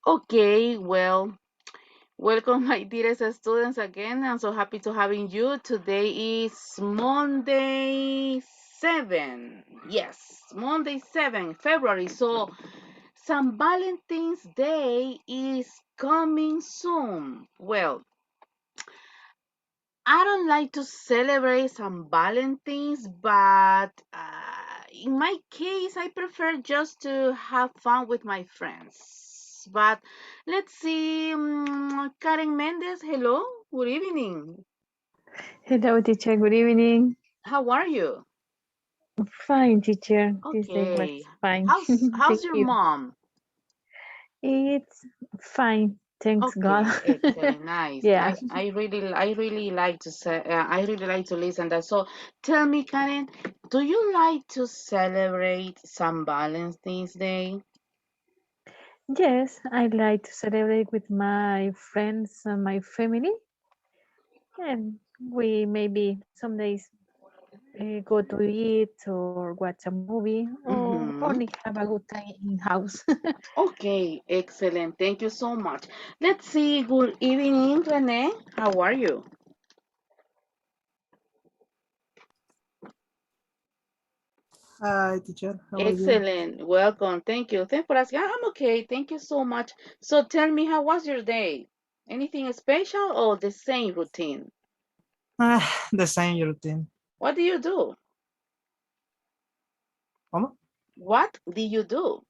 Okay, well, welcome, my dearest students again. I'm so happy to having you. Today is Monday 7. Yes, Monday 7 February. So, St. Valentine's Day is coming soon. Well, I don't like to celebrate St. Valentine's, but in my case, I prefer just to have fun with my friends. But let's see, Karen Mendez, hello, good evening. Hello, teacher. Good evening. How are you? Fine, teacher. This day was Okay. fine. How's Thank your you. mom? It's fine. Thanks God. Okay, excellent, nice. Yeah. I really like to say, I really like to listen that. So tell me, Karen, do you like to celebrate St. Valentine's Day? Yes, I like to celebrate with my friends and my family. And we maybe some days go to eat or watch a movie or Mm-hmm. only have a good time in house. Okay, excellent. Thank you so much. Let's see. Good evening, Renee. How are you? Hi, teacher. How are you? Excellent. Welcome. Thank you. Thanks for asking. I'm okay. Thank you so much. So tell me, how was your day? Anything special or the same routine? The same routine. What do you do? ¿Cómo? What do you do?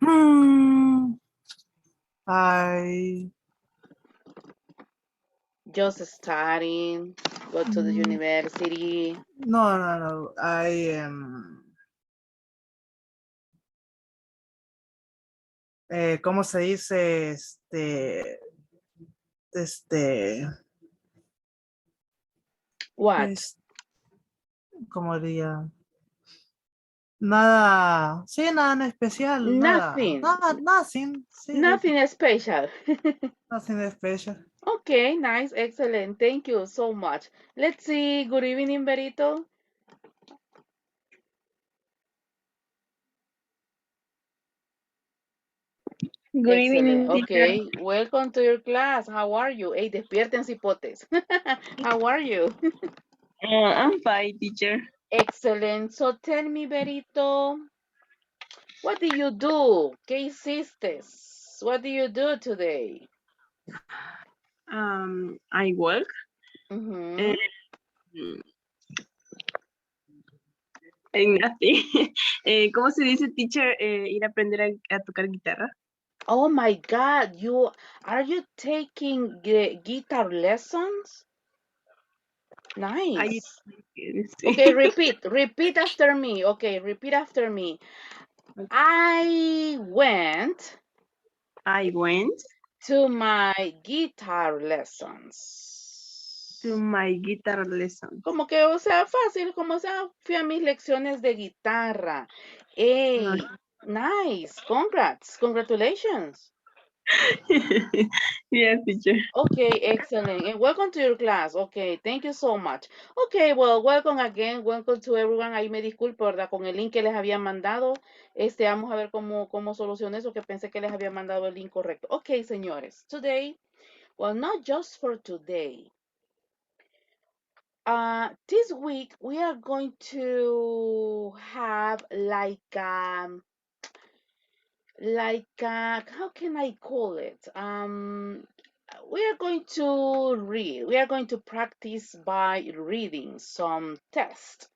Hmm. I Just studying, go to the mm, university. no. I am. ¿Cómo se dice? Este, What? es, ¿cómo diría? Nada, sí, nada en especial, Nothing. nada, sin, sí, Nothing special. nothing special. Okay, nice, excellent. Thank you so much. Let's see. Good evening, Berito. Good Excellent. evening, teacher. Okay, welcome to your class. How are you? Hey, despierten cipotes. How are you? I'm fine, teacher. Excellent. So tell me, Berito, what do you do? ¿Qué hiciste? What do you do today? I work. Mm-hmm. And, en nothing. ¿Cómo se dice, teacher? Ir a aprender a tocar guitarra. Oh my God, are you taking guitar lessons? I, Nice. sí. Okay, repeat after me. Okay, repeat after me. I went I went to my guitar lessons. to my guitar lesson. Como que, o sea, fácil, como sea, fui a mis lecciones de guitarra. No. Hey, nice. Congrats. Congratulations. Yes, teacher. Okay, excellent. And welcome to your class. Okay, thank you so much. Okay, well, welcome again. Welcome to everyone. Ahí me disculpo, ¿verdad? Con el link que les había mandado. Vamos a ver cómo solucioné eso, que pensé que les había mandado el link correcto. Okay, señores. Today, well, not just for today. This week we are going to have how can I call it? We are going to read. We are going to practice by reading some text.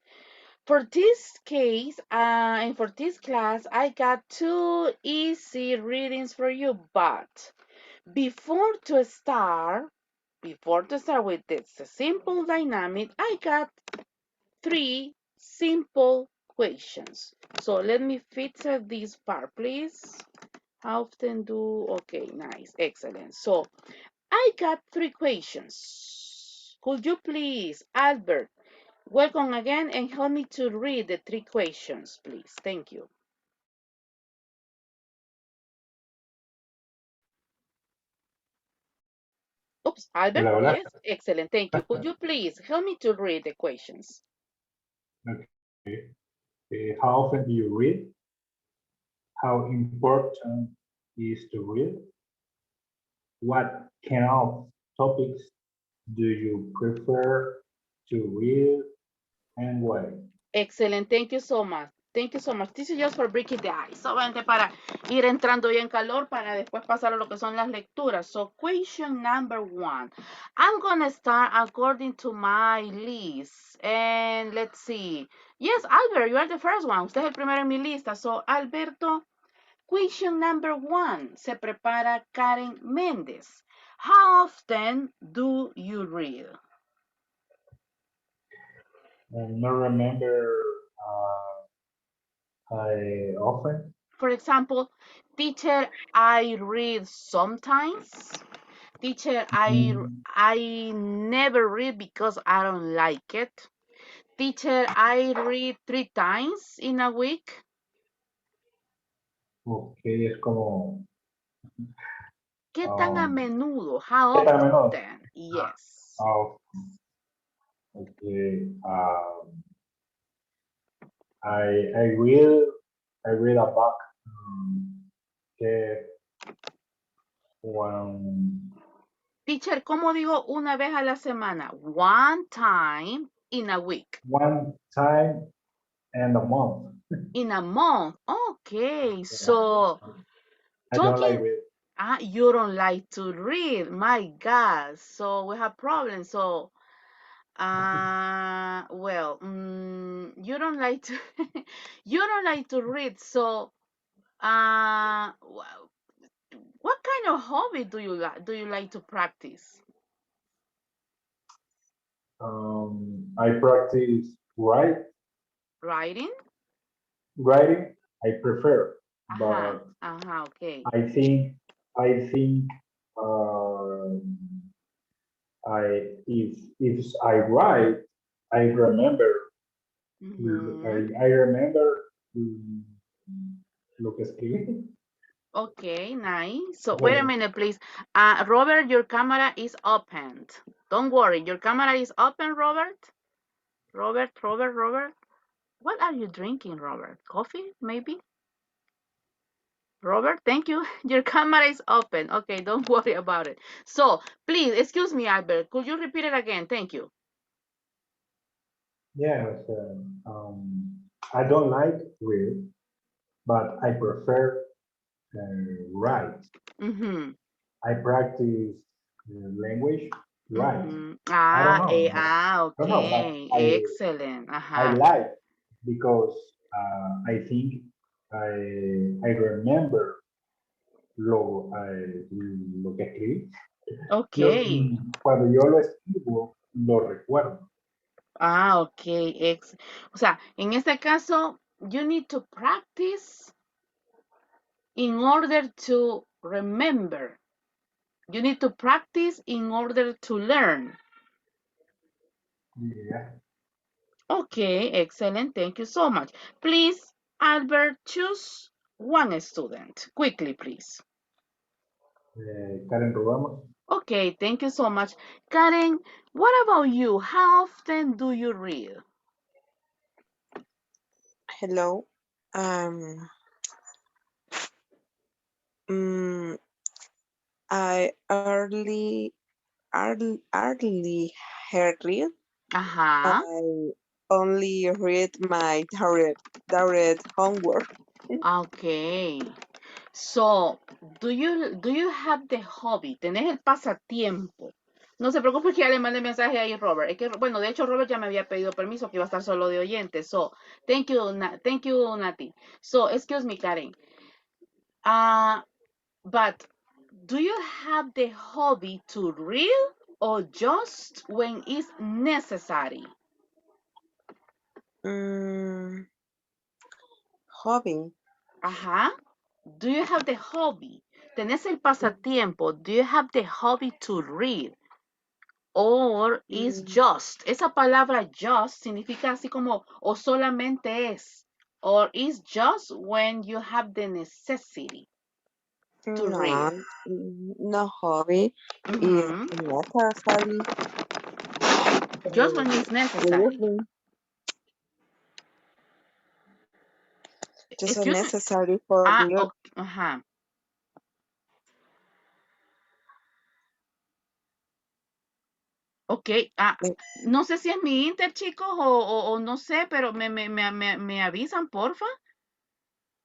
For this case, and for this class, I got two easy readings for you. But before to start with this simple dynamic, I got three simple questions. So let me fix this part, please. How often do, okay, nice, excellent. So I got three questions. Could you please, Albert, welcome again and help me to read the three questions, please. Thank you. Oops, Albert, Hola, hola. yes, excellent, thank you. Could you please help me to read the questions? Okay. How often do you read? how important is to read? What kind of topics do you prefer to read and why? Excellent. Thank you so much. Thank you so much. This is just for breaking the ice. Solamente para ir entrando ya en calor para después pasar a lo que son las lecturas. So, question number 1. I'm going to start according to my list. And let's see. Yes, Albert, you are the first one. Usted es el primero en mi lista. So, Alberto, question number 1. Se prepara Karen Méndez. How often do you read? Not remember I often. For example, teacher, I read sometimes. Teacher, I never read because I don't like it. Teacher, I read 3 times in a week. Okay, es como ¿Qué tan a menudo? How ¿qué tan a menudo? often? Yes. Okay. I read a book. Que Teacher, ¿cómo digo una vez a la semana? One time in a week. one time and a month. In a month. Okay, so I don't like it. You don't like to read. My God. So we have problems. So, well, you don't like to, you don't like to read. So, what kind of hobby do you like? Do you like to practice? I practice Writing? writing. I prefer, but Okay. I think if I write, I remember. I remember lo que escribí. Okay, nice. So wait a minute, please. Robert, your camera is opened. Don't worry, your camera is open, Robert. Robert. What are you drinking, Robert? Coffee, maybe? Robert, thank you. Your camera is open. Okay, don't worry about it. So, please, excuse me, Albert. Could you repeat it again? Thank you. Yes, I don't like read, but I prefer write. I practice language right. I don't know. Okay. Excellent. I like because I think I remember lo que escribí. Okay. Cuando yo lo escribo, lo recuerdo. Okay. O sea, en este caso, you need to practice in order to remember. You need to practice in order to learn. Yeah. Okay, excellent. Thank you so much. Please, Albert, choose one student. Quickly, please. Karen Rubamos. Okay, thank you so much. Karen, what about you? How often do you read? Hello. I early read. I only read my direct homework. Okay. So, do you have the hobby? ¿Tenés el pasatiempo? No se preocupe que ya le mandé mensaje ahí, Robert. Es que, bueno, de hecho, Robert ya me había pedido permiso que iba a estar solo de oyente. So, thank you, Nati. So, excuse me, Karen. But do you have the hobby to read or just when it's necessary? Hobby. Do you have the hobby? ¿Tenés el pasatiempo? Do you have the hobby to read? Or is just? Esa palabra just significa así como o solamente es. Or is just when you have the necessity to read. No hobby. Is necessary. Just when it's necessary. Just Excuse me. necessary for learn. Okay. Ajá. Ok, no sé si es mi Inter, chicos, o no sé, pero me avisan, porfa.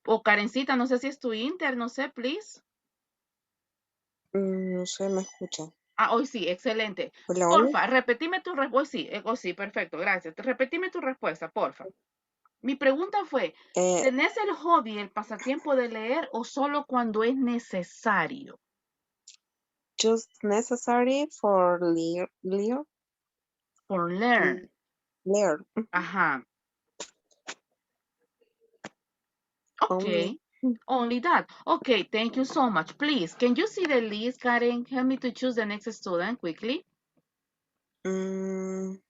O Karencita, no sé si es tu Inter, no sé, please. No sé, me escucha. Hoy sí, excelente. Hola, Porfa, repetime tu respuesta. Hoy sí, perfecto, gracias. Repetime tu respuesta, porfa. Mi pregunta fue, ¿tenés el hobby, el pasatiempo de leer o solo cuando es necesario? Just necessary for learn. For learn. Learn. Ajá. Okay. Only. Only that. Okay, thank you so much. Please, can you see the list, Karen? Help me to choose the next student quickly. Eden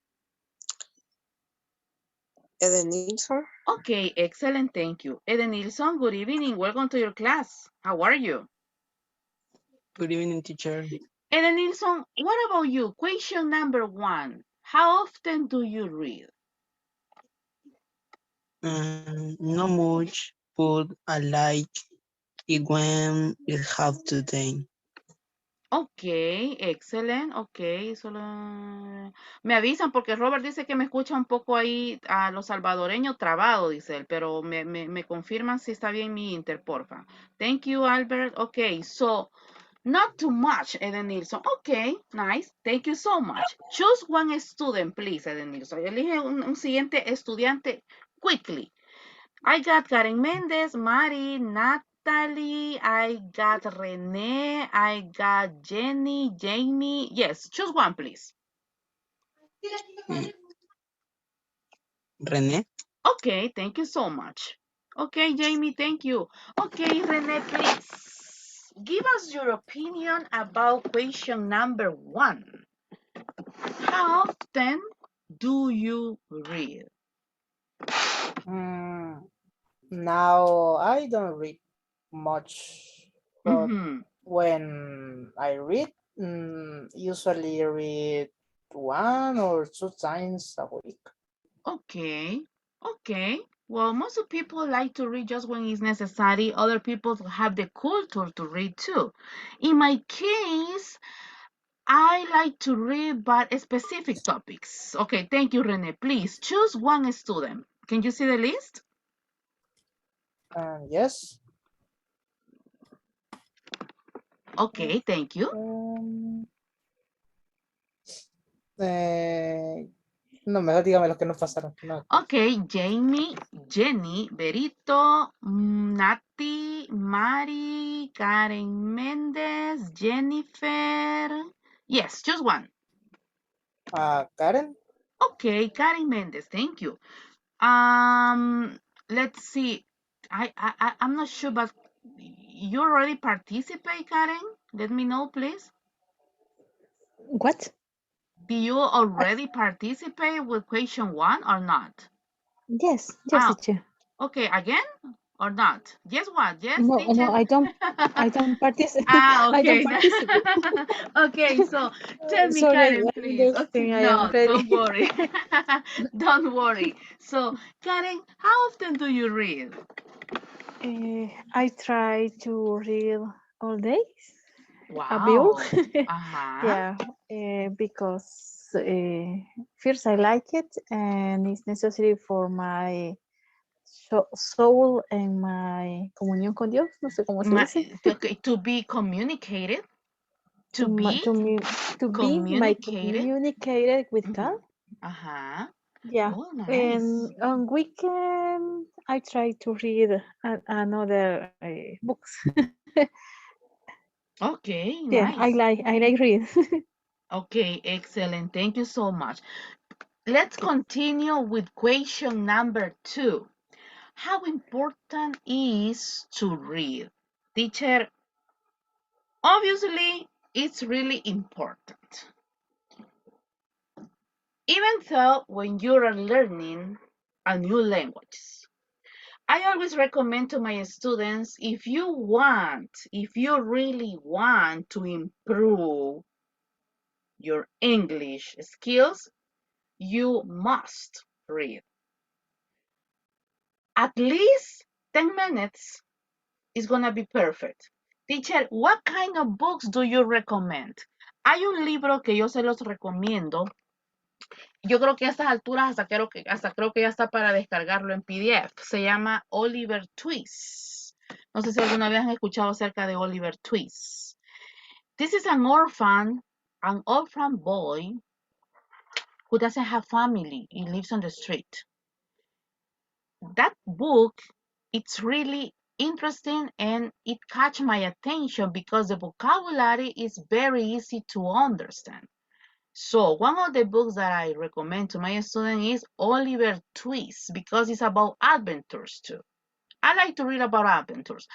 Nilsson. Okay, excellent. Thank you. Eden Nilsson, good evening. Welcome to your class. How are you? Good evening, teacher. Eden Nilsson, what about you? Question number 1. How often do you read? Not much, but I like it when it have to day. Ok, excelente, ok, solo me avisan porque Robert dice que me escucha un poco ahí a los salvadoreños trabado, dice él, pero me confirman si está bien mi inter, porfa. Thank you, Albert. Ok, so, not too much, Eden Nilsson. Ok, nice, thank you so much. Choose one student, please, Eden Nilsson. Elige un siguiente estudiante quickly. I got Karen Mendez, Mari, Natalie, I got Renee, I got Jenny, Jamie. Yes, choose one, please. René? Okay, thank you so much. Okay, Jamie, thank you. Okay, Renee, please. Give us your opinion about question number 1. How often do you read? Now I don't read much, but Mm-hmm. when I read, usually read 1 or 2 times a week. Okay, okay. Well, most of people like to read just when it's necessary. Other people have the culture to read too. In my case, I like to read but specific topics. Okay, thank you, Rene. Please choose one student. Can you see the list? Yes. Okay, thank you. No, mejor dígame los que no pasaron. No. Okay, Jamie, Jenny, Berito, Nati, Mari, Karen Mendez, Jennifer. Yes, choose one. Karen. Okay, Karen Mendez, thank you. Let's see. I'm not sure, but you already participate, Karen? Let me know, please. What? Do you already participate with question 1 or not? Yes, teacher. Okay, again or not? Yes, what? Yes, No, teacher? I don't participate. I don't Okay. participate. Okay, so tell me, Sorry, Karen, I please. Okay, understand. I am no, ready. don't worry. Don't worry. So, Karen, how often do you read? I try to read all days. A bill. Wow. Yeah, because first I like it and it's necessary for my soul and my comunión con Dios. No sé cómo se dice. To be communicated. To be my communicated. communicated with God. Yeah. Oh, nice. And on weekend I try to read another books. Okay, Yeah, nice. I like read. Okay, excellent. Thank you so much. Let's continue with question number 2. How important is to read? Teacher, obviously, it's really important. Even though when you are learning a new language, I always recommend to my students, if you really want to improve your English skills, you must read. At least 10 minutes is gonna be perfect. Teacher, what kind of books do you recommend? Hay un libro que yo se los recomiendo. Yo creo que a estas alturas hasta creo que ya está para descargarlo en PDF. Se llama Oliver Twist. No sé si alguna vez han escuchado acerca de Oliver Twist. This is an orphan boy who doesn't have family. He lives on the street. That book, it's really interesting and it catch my attention because the vocabulary is very easy to understand. So one of the books that I recommend to my students is Oliver Twist because it's about adventures too. I like to read about adventures.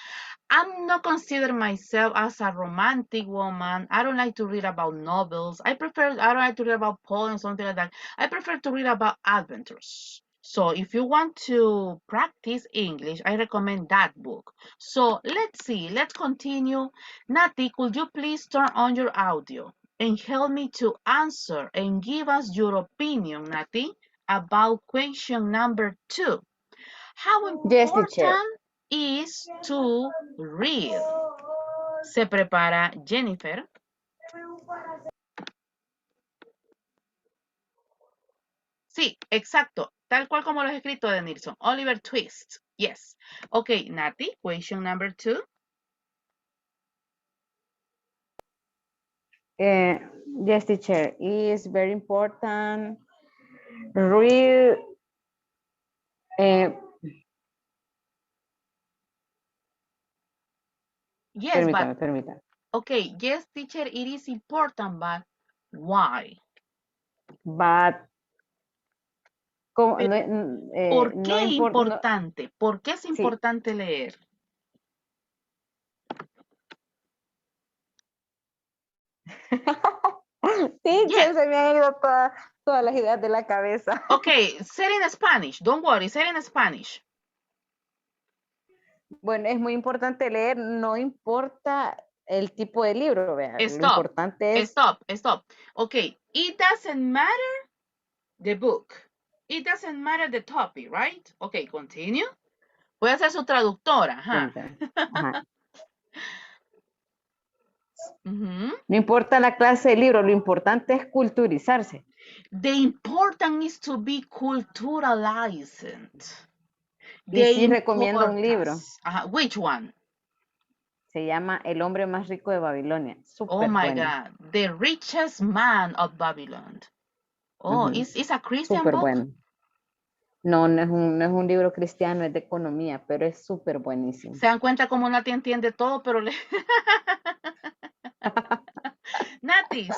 I'm not consider myself as a romantic woman. I don't like to read about novels. I don't like to read about poems, something like that. I prefer to read about adventures. So if you want to practice English, I recommend that book. So let's see, let's continue. Nati, could you please turn on your audio and help me to answer and give us your opinion, Nati, about question number 2. How Yes, teacher. important is to read? Se prepara Jennifer. Sí, exacto. Tal cual como lo he escrito de Nilsson. Oliver Twist. Yes. Okay, Nati, question number 2. Yes, teacher. It is very important. Read. Yes, permítame. Okay, yes, teacher, it is important, but why? But, ¿cómo? ¿Por No qué importa. importante? ¿Por qué es importante leer? Teacher, se me han ido todas las ideas de la cabeza. Okay, say it in Spanish. Don't worry, say it in Spanish. Bueno, es muy importante leer, no importa el tipo de libro, vea. Lo importante es... Stop. Okay, it doesn't matter the book. It doesn't matter the topic, right? Okay, continue. Voy a ser su traductora. Ajá. No importa la clase de libro, lo importante es culturizarse. The important is to be culturalized. Y sí recomiendo un libro. Which one? Se llama El hombre más rico de Babilonia. Oh my God. The richest man of Babylon. Oh, it's a Christian book? Bueno. No es un libro cristiano, es de economía, pero es súper buenísimo. Se dan cuenta como Nati entiende todo, pero Nati,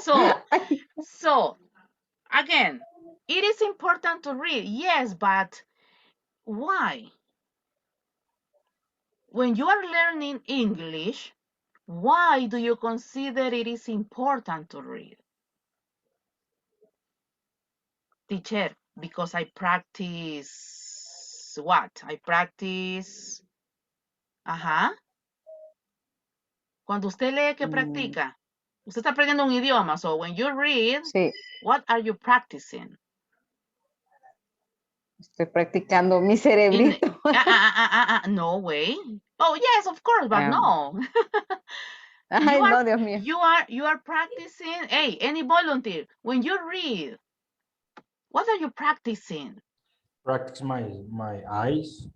so, again, it is important to read, yes, but why? When you are learning English, why do you consider it is important to read? Teacher, because I practice what? I practice. Cuando usted lee, ¿qué practica? Usted está aprendiendo un idioma. So when you read, what are you practicing? Estoy practicando mi cerebrito. No way. Oh, yes, of course, but no. Ay, no, Dios mío. You are practicing. Hey, any volunteer, when you read, what are you practicing? Practice my eyes.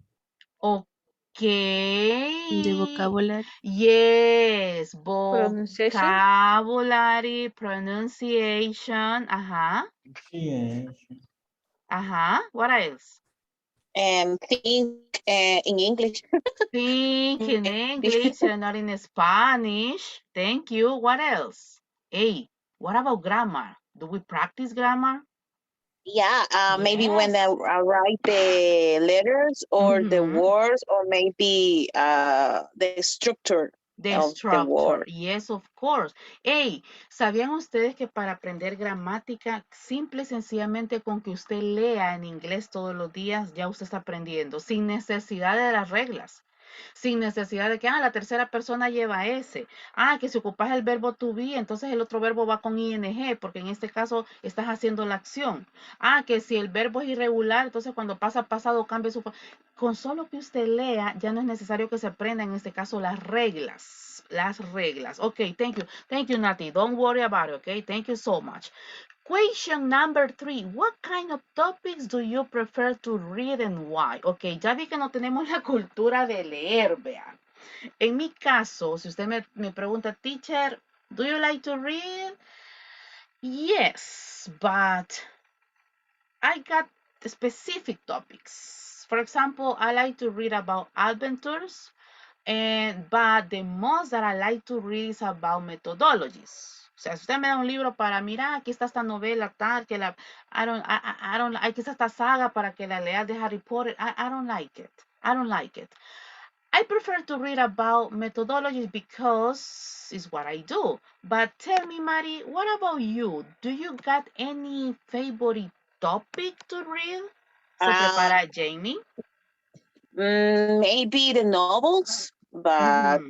Okay. The vocabulary. Yes, Pronunciation. Pronunciation. What else? Think in English. Think in English and not in Spanish. Thank you. What else? Hey, what about grammar? Do we practice grammar? Yeah, maybe when I write the letters or the words, or maybe the structure of the word. Yes, of course. Hey, ¿sabían ustedes que para aprender gramática, simple y sencillamente con que usted lea en inglés todos los días, ya usted está aprendiendo, sin necesidad de las reglas? sin necesidad de que, la tercera persona lleva ese. Que si ocupas el verbo to be, entonces el otro verbo va con ing, porque en este caso estás haciendo la acción. Que si el verbo es irregular, entonces cuando pasa pasado cambia su... Con solo que usted lea, ya no es necesario que se aprenda en este caso las reglas. Las reglas. Okay, thank you. Thank you, Nati. Don't worry about it, okay? Thank you so much. Question number 3. What kind of topics do you prefer to read and why? Ok, ya vi que no tenemos la cultura de leer, vean. En mi caso, si usted me pregunta, teacher, do you like to read? Yes, but I got specific topics. For example, I like to read about adventures, but the most that I like to read is about methodologies. O sea, si usted me da un libro para mirar, aquí está esta novela tal, que la, aquí está esta saga para que la lea de Harry Potter, I don't like it. I don't like it. I prefer to read about methodologies because it's what I do. But tell me, Mari, what about you? Do you got any favorite topic to read? Se prepara Jamie. Maybe the novels, but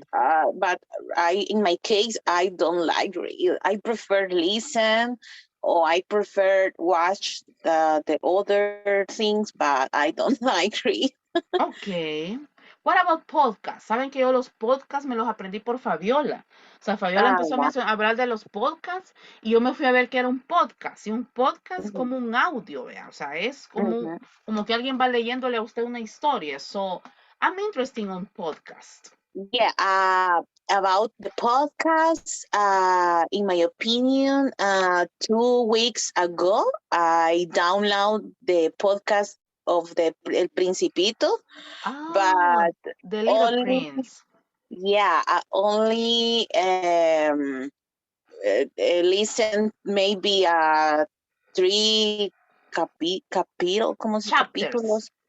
in my case, I don't like read. I prefer listen, or I prefer watch the other things, but I don't like read. Okay. What about podcasts? Saben que yo los podcasts me los aprendí por Fabiola. O sea, Fabiola empezó a hablar de los podcasts y yo me fui a ver que era un podcast. Y un podcast es como un audio, ¿vea? O sea, es como, como que alguien va leyéndole a usted una historia. So, I'm interested in podcast. Yeah, about the podcast, in my opinion, 2 weeks ago, I download the podcast of El Principito, but The Little Prince. Yeah, I only listen maybe 3 capítulos.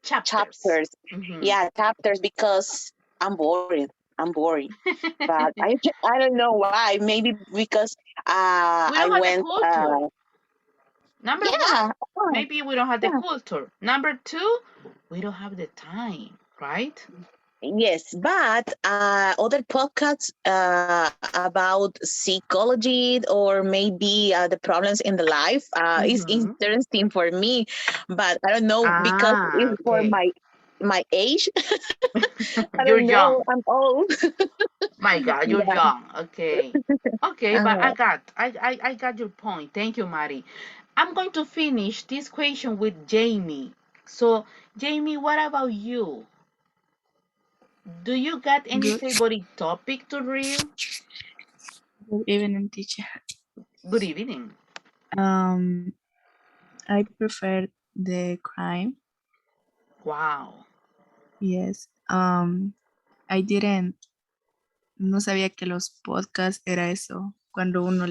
Chapters. Yeah, chapters, because I'm boring. But I don't know why. Maybe because I went. Number 1, maybe we don't have the culture. Number 2, we don't have the time, right? Yes, but other podcasts about psychology or maybe the problems in the life is interesting for me, but I don't know because it's for my age. I You're don't know. young. I'm old. My God, you're young. Okay. Okay, but I got your point. Thank you, Mari. I'm going to finish this question with Jamie. So, Jamie, what about you? Do you got any favorite topic to read? Good evening, teacher. Good evening. I prefer the crime. Wow. Yes. No sabía que los podcasts era eso, cuando uno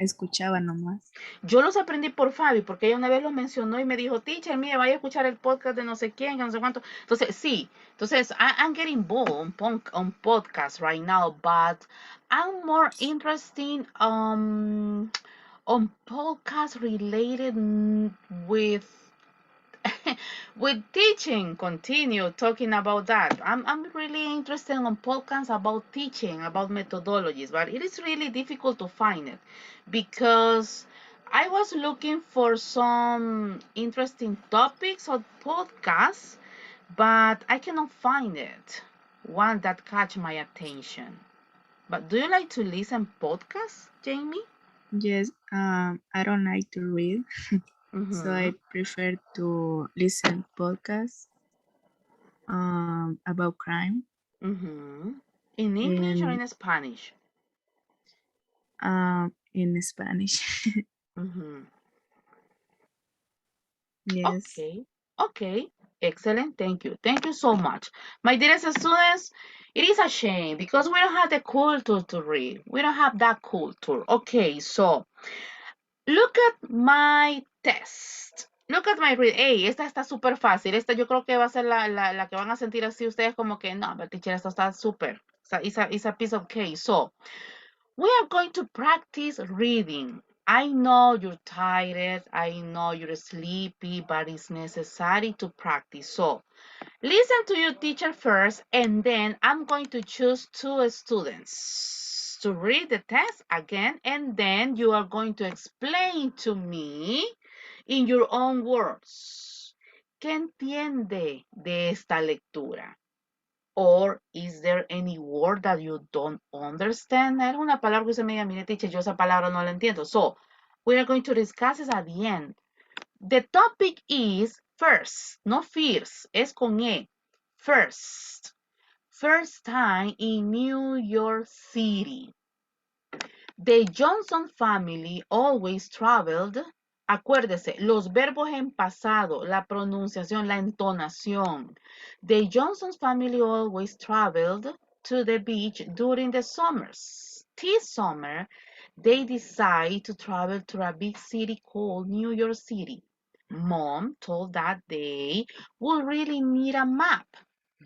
escuchaba nomás. Yo los aprendí por Fabi, porque ella una vez los mencionó y me dijo, teacher, mire, vaya a escuchar el podcast de no sé quién, no sé cuánto. Entonces, sí. Entonces, I'm getting bored on podcasts right now, but I'm more interested on podcasts related with with teaching. Continue talking about that. I'm really interested in podcasts about teaching, about methodologies, but it is really difficult to find it because I was looking for some interesting topics or podcasts, but I cannot find it. One that catch my attention. But do you like to listen podcasts, Jamie? Yes, I don't like to read, so I prefer to listen podcasts about crime. In English or in Spanish? In Spanish. Yes. Okay. Excellent. Thank you. Thank you so much. My dearest students, it is a shame because we don't have the culture to read. We don't have that culture. Okay, so look at my test. Look at my read. Hey, esta está súper fácil. Esta yo creo que va a ser la que van a sentir así ustedes como que, no, but teacher, esto está súper. It's a piece of cake. So, we are going to practice reading. I know you're tired, I know you're sleepy, but it's necessary to practice. So listen to your teacher first, and then I'm going to choose two students to read the text again, and then you are going to explain to me in your own words. ¿Qué entiende de esta lectura? Or is there any word that you don't understand? Hay alguna palabra que usted me diga, mire, teacher, yo esa palabra no la entiendo. So, we are going to discuss it at the end. The topic is first, no first, es con E. First. First time in New York City. The Johnson family always traveled. Acuérdese, los verbos en pasado, la pronunciación, la entonación. The Johnson family always traveled to the beach during the summers. This summer, they decide to travel to a big city called New York City. Mom told that they would really need a map.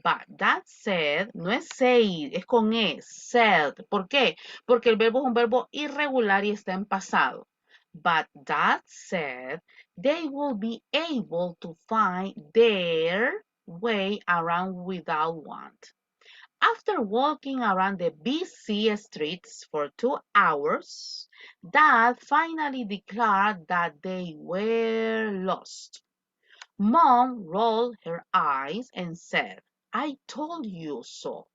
But that said, no es said, es con E, said. ¿Por qué? Porque el verbo es un verbo irregular y está en pasado. But that said, they will be able to find their way around without want. After walking around the busy streets for 2 hours, Dad finally declared that they were lost. Mom rolled her eyes and said, I told you so.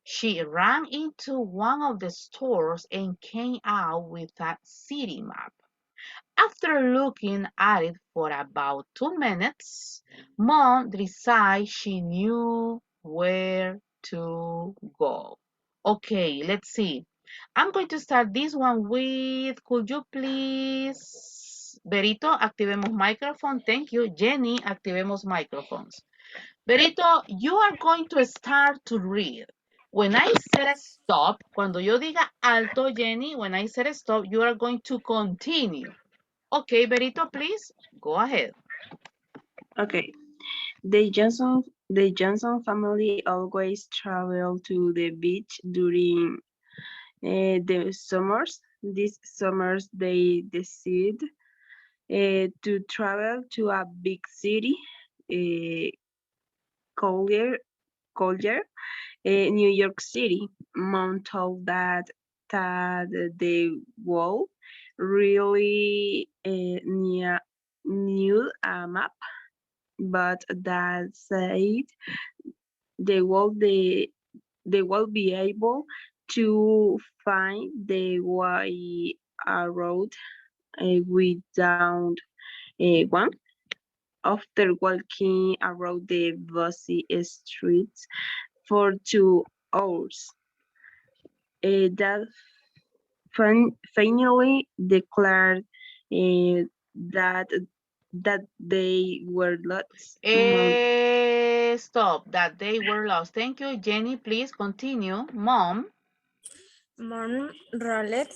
She ran into one of the stores and came out with a city map. After looking at it for about 2 minutes, Mom decided she knew where to go. Okay, let's see. I'm going to start this one with, could you please, Berito, activemos microphone. Thank you. Jenny, activemos microphones. Berito, you are going to start to read. When I said stop, cuando yo diga alto, Jenny, when I said stop, you are going to continue. Okay, Berito, please, go ahead. Okay. The Johnson family always travel to the beach during the summers. These summers they decide to travel to a big city, Collier, Collier, New York City. Mom told that they will really need a map, but that said they will be able to find the way around without one. After walking around the busy streets for 2 hours, that finally declared that they were lost. Stop, that they were lost. Thank you, Jenny, please continue. Mom. Mom rolled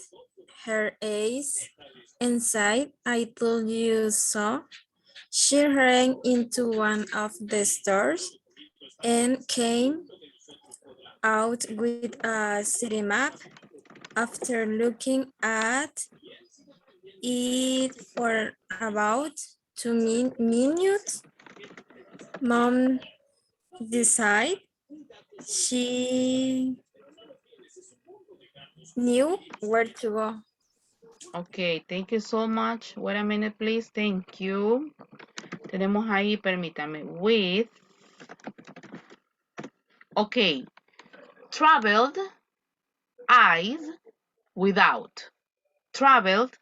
her eyes and said, I told you so. She ran into one of the stores and came out with a city map. After looking at it for about 2 minutes, Mom decided she knew where to go. Okay, thank you so much. Wait a minute, please. Thank you. Tenemos ahí, permítame, with. Okay, traveled, eyes, without. Traveled,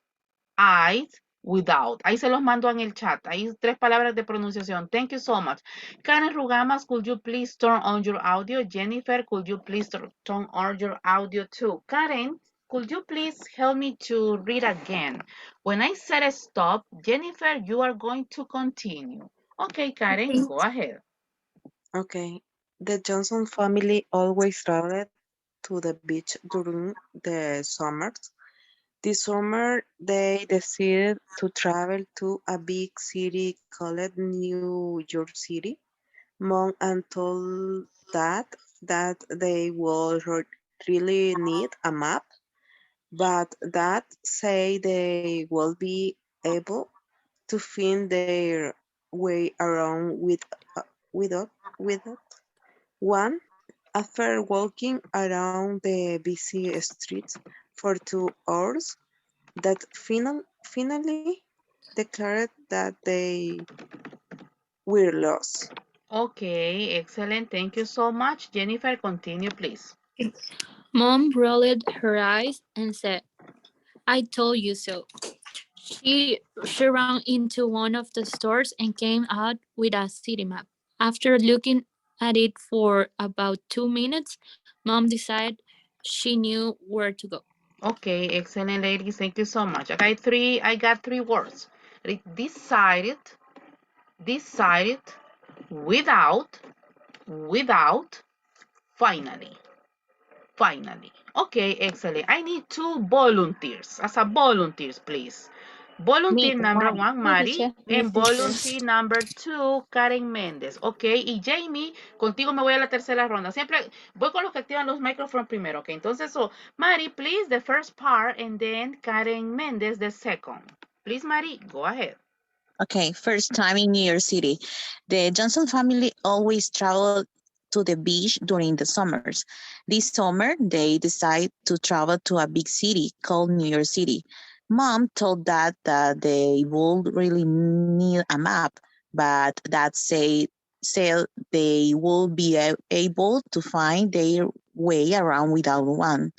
eyes, without. Ahí se los mando en el chat. Ahí 3 palabras de pronunciación. Thank you so much. Karen Rugamas, could you please turn on your audio? Jennifer, could you please turn on your audio too? Karen, could you please help me to read again? When I said stop, Jennifer, you are going to continue. Okay, Karen, go ahead. Okay. The Johnson family always traveled to the beach during the summers. This summer, they decided to travel to a big city called New York City. Mom and told that they would really need a map, but that say they will be able to find their way around without one. After walking around the busy streets for 2 hours, that finally declared that they were lost. Okay, excellent. Thank you so much. Jennifer, continue, please. Mom rolled her eyes and said, I told you so. She ran into one of the stores and came out with a city map. After looking at it for about 2 minutes, Mom decided she knew where to go. Okay, excellent, ladies. Thank you so much. I got three words. Decided, decided, without, without, finally, finally. Okay, excellent. I need 2 volunteers. As a volunteers, please. Volunteer number 1, Me, Mari, teacher. and volunteer number 2, Karen Méndez. Ok, y Jamie, contigo me voy a la tercera ronda. Siempre voy con los que activan los micrófonos primero. Ok, entonces, Mari, please, the first part, and then Karen Méndez, the second. Please, Mari, go ahead. Okay, first time in New York City. The Johnson family always traveled to the beach during the summers. This summer, they decided to travel to a big city called New York City. Mom told Dad that they would really need a map, but Dad said they would be able to find their way around without one.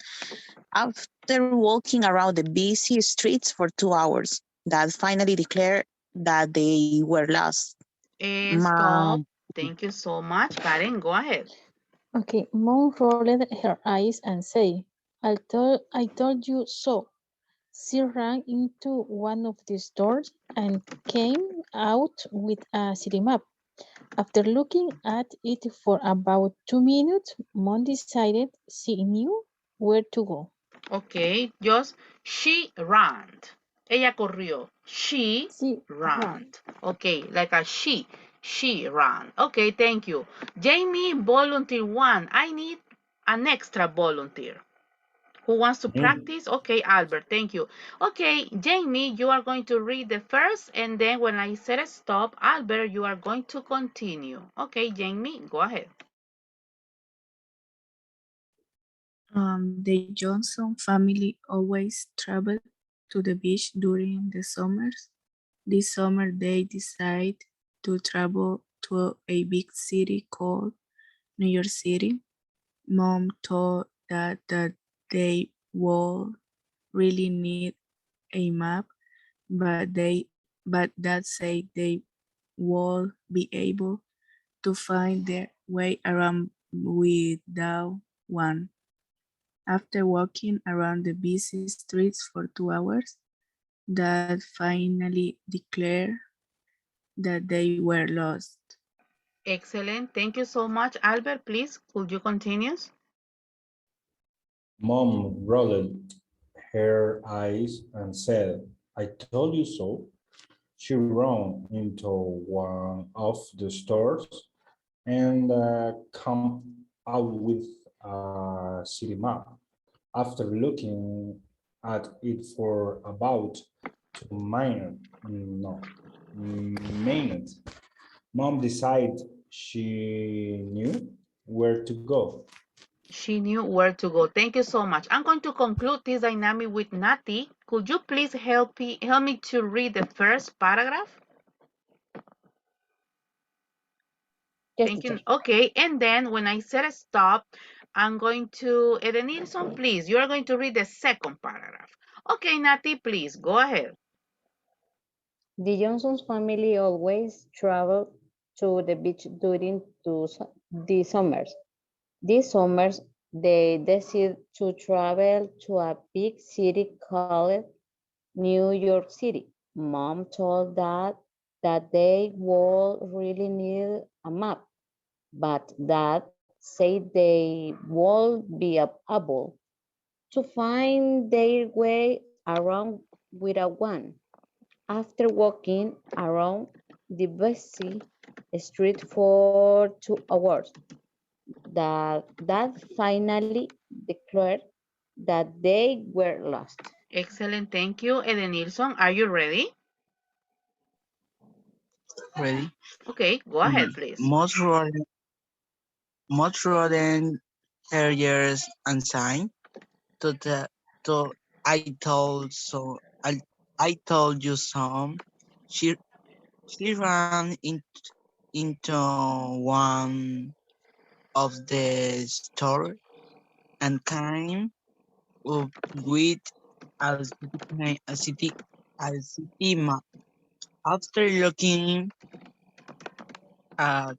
After walking around the busy streets for 2 hours, Dad finally declared that they were lost. Stop. Mom, Thank you so much. Karen, go ahead. Okay, Mom rolled her eyes and said, I told you so. She ran into one of the stores and came out with a city map. After looking at it for about 2 minutes, Mom decided she knew where to go. Okay, just she ran. Ella corrió. She She ran. ran. Okay, like a she. She ran. Okay, thank you. Jamie, volunteer 1. I need an extra volunteer. Who wants to Me. practice? Okay, Albert, thank you. Okay, Jamie, you are going to read the first, and then when I said stop, Albert, you are going to continue. Okay, Jamie, go ahead. The Johnson family always traveled to the beach during the summers. This summer, they decided to travel to a big city called New York City. Mom told that they would really need a map, but Dad said they would be able to find their way around without one. After walking around the busy streets for 2 hours, Dad finally declared that they were lost. Excellent. Thank you so much. Albert, please, could you continue? Mom rolled her eyes and said, I told you so. She ran into one of the stores and come out with a city map. After looking at it for about 2 minutes, Mom decided she knew where to go. She knew where to go. Thank you so much. I'm going to conclude this dynamic with Nati. Could you please help me to read the first paragraph? Yes, Thank teacher. you. Okay, and then when I said stop, I'm going to, Edenilson, please, you are going to read the second paragraph. Okay, Nati, please, go ahead. The Johnson's family always traveled to the beach during the summers. These summers, they decided to travel to a big city called New York City. Mom told Dad that they would really need a map, but Dad said they would be able to find their way around without one. After walking around the busy street for 2 hours, that finally declared that they were lost. Excellent, thank you. Edenilson, are you ready? Ready? Okay, go ahead, please. Most rodent terriers and sign to I told so I told you some. She ran into one of the store and came up with a city map. After looking at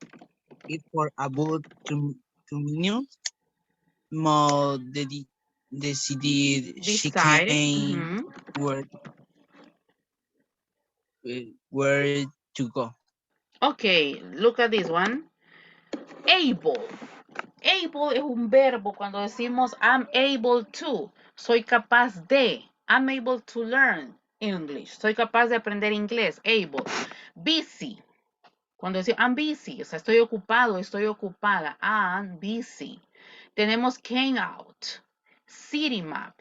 it for about 2 minutes, more decided she Decided. came where to go. Okay, look at this one. Able. Able es un verbo cuando decimos I'm able to. Soy capaz de. I'm able to learn English. Soy capaz de aprender inglés. Able. Busy. Cuando decimos I'm busy, o sea, estoy ocupado, estoy ocupada. I'm busy. Tenemos came out. City map.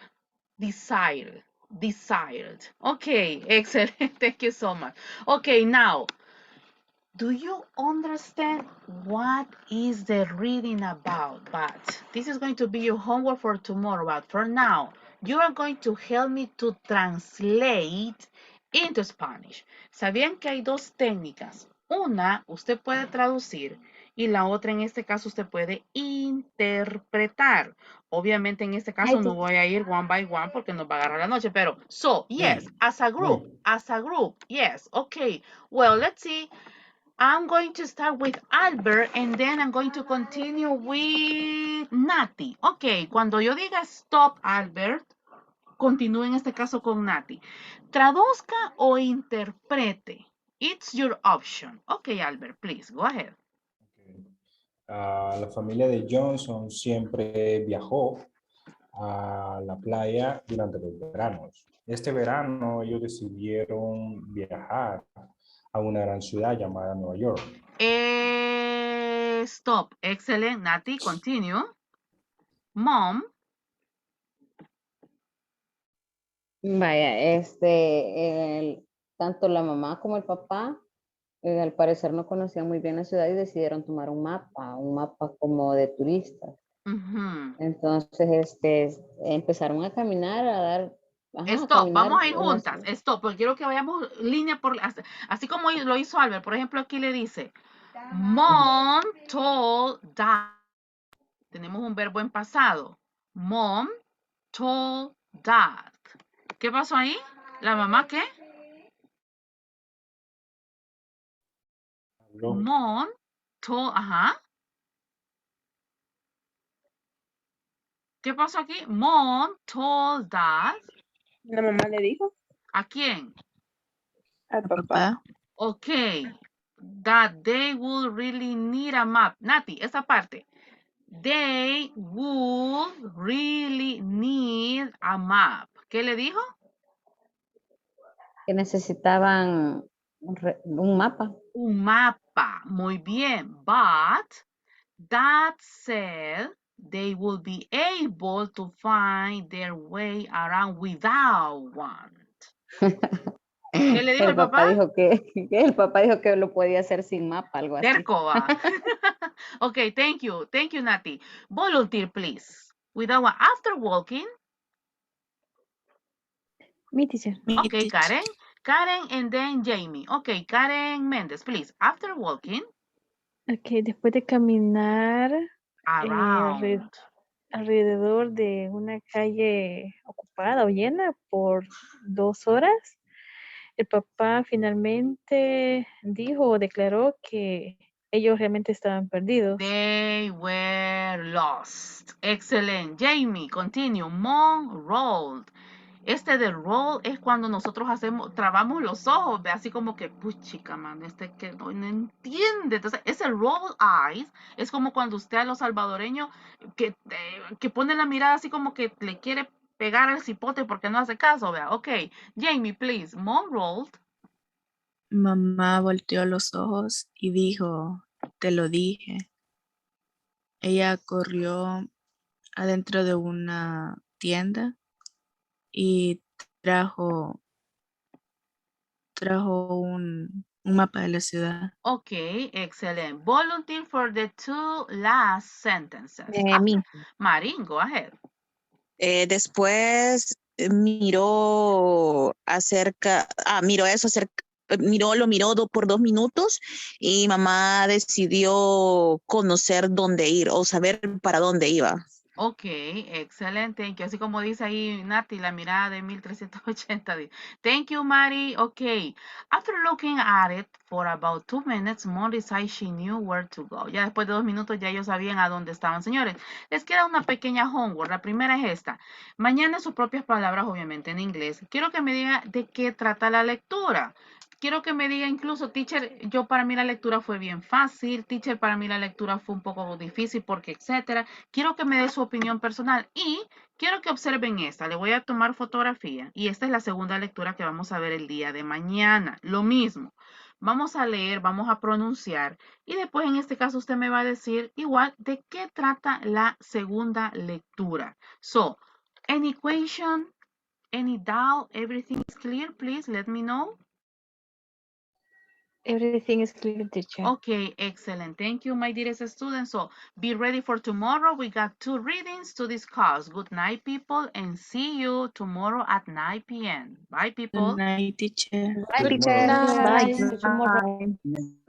Desired. Desired. Okay, excellent. Thank you so much. Okay, now, do you understand what is the reading about? But this is going to be your homework for tomorrow. But for now, you are going to help me to translate into Spanish. ¿Sabían que hay dos técnicas? Una, usted puede traducir y la otra, en este caso, usted puede interpretar. Obviamente, en este caso, no voy a ir one by one porque nos va a agarrar la noche, pero, so, yes, as a group, yes, okay. Well, let's see. I'm going to start with Albert and then I'm going to continue with Nati. Ok, cuando yo diga stop, Albert, continúe en este caso con Nati. Traduzca o interprete. It's your option. Ok, Albert, please, go ahead. La familia de Johnson siempre viajó a la playa durante los veranos. Este verano ellos decidieron viajar a una gran ciudad llamada Nueva York. Stop. Excellent. Nati, continue. Mom. Vaya, tanto la mamá como el papá, al parecer no conocían muy bien la ciudad y decidieron tomar un mapa como de turistas. Entonces, empezaron a caminar, a dar... Stop, vamos a ir juntas. Stop, porque quiero que vayamos línea por... Así como lo hizo Albert. Por ejemplo, aquí le dice, Mom told dad. Tenemos un verbo en pasado. Mom told dad. ¿Qué pasó ahí? ¿La mamá qué? Mom told, ajá. ¿Qué pasó aquí? Mom told dad. La mamá le dijo. ¿A quién? Al papá. Ok. That they will really need a map. Nati, esa parte. They would really need a map. ¿Qué le dijo? Que necesitaban un mapa. Un mapa. Muy bien. But that said, they will be able to find their way around without one. ¿Qué le dijo el papá? El papá dijo que lo podía hacer sin mapa, algo así. Terco va. Okay, thank you. Thank you, Nati. Volunteer, please. Without one. After walking. Me, teacher. Okay, Karen. Karen and then Jamie. Okay, Karen Méndez, please. After walking. Okay, después de caminar alrededor de una calle ocupada o llena por 2 horas, el papá finalmente dijo o declaró que ellos realmente estaban perdidos. They were lost. Excellent. Jamie, continue. Mom rolled. Este de roll es cuando nosotros trabamos los ojos, ve así como que, puchica, man, que no entiende. Entonces, ese roll eyes es como cuando usted a los salvadoreños que pone la mirada así como que le quiere pegar al cipote porque no hace caso, vea. Ok, Jamie, please. Mom rolled. Mamá volteó los ojos y dijo, te lo dije. Ella corrió adentro de una tienda y trajo un mapa de la ciudad. Okay, excellent. Volunteer for the two last sentences. Me. Marín, go ahead. Después miró miró eso lo miró por 2 minutos y mamá decidió conocer dónde ir o saber para dónde iba. Okay, excelente. Así como dice ahí Nati, la mirada de 1380. Thank you, Mari. Okay. After looking at it for about 2 minutes, Mom decided she knew where to go. Ya después de 2 minutos ya ellos sabían a dónde estaban. Señores, les queda una pequeña homework. La primera es esta. Mañana sus propias palabras, obviamente en inglés. Quiero que me diga de qué trata la lectura. Quiero que me diga incluso, teacher, para mí la lectura fue bien fácil, teacher, para mí la lectura fue un poco difícil porque etcétera. Quiero que me dé su opinión personal y quiero que observen esta. Le voy a tomar fotografía y esta es la segunda lectura que vamos a ver el día de mañana. Lo mismo. Vamos a leer, vamos a pronunciar y después en este caso usted me va a decir igual de qué trata la segunda lectura. So, any question, any doubt, everything is clear, please let me know. Everything is clear, teacher. Okay, excellent. Thank you, my dearest students. So be ready for tomorrow. We got 2 readings to discuss. Good night, people, and see you tomorrow at 9 p.m. Bye, people. Good night, teacher. Bye, Good teacher. morning. Bye. Bye. See you tomorrow. Bye.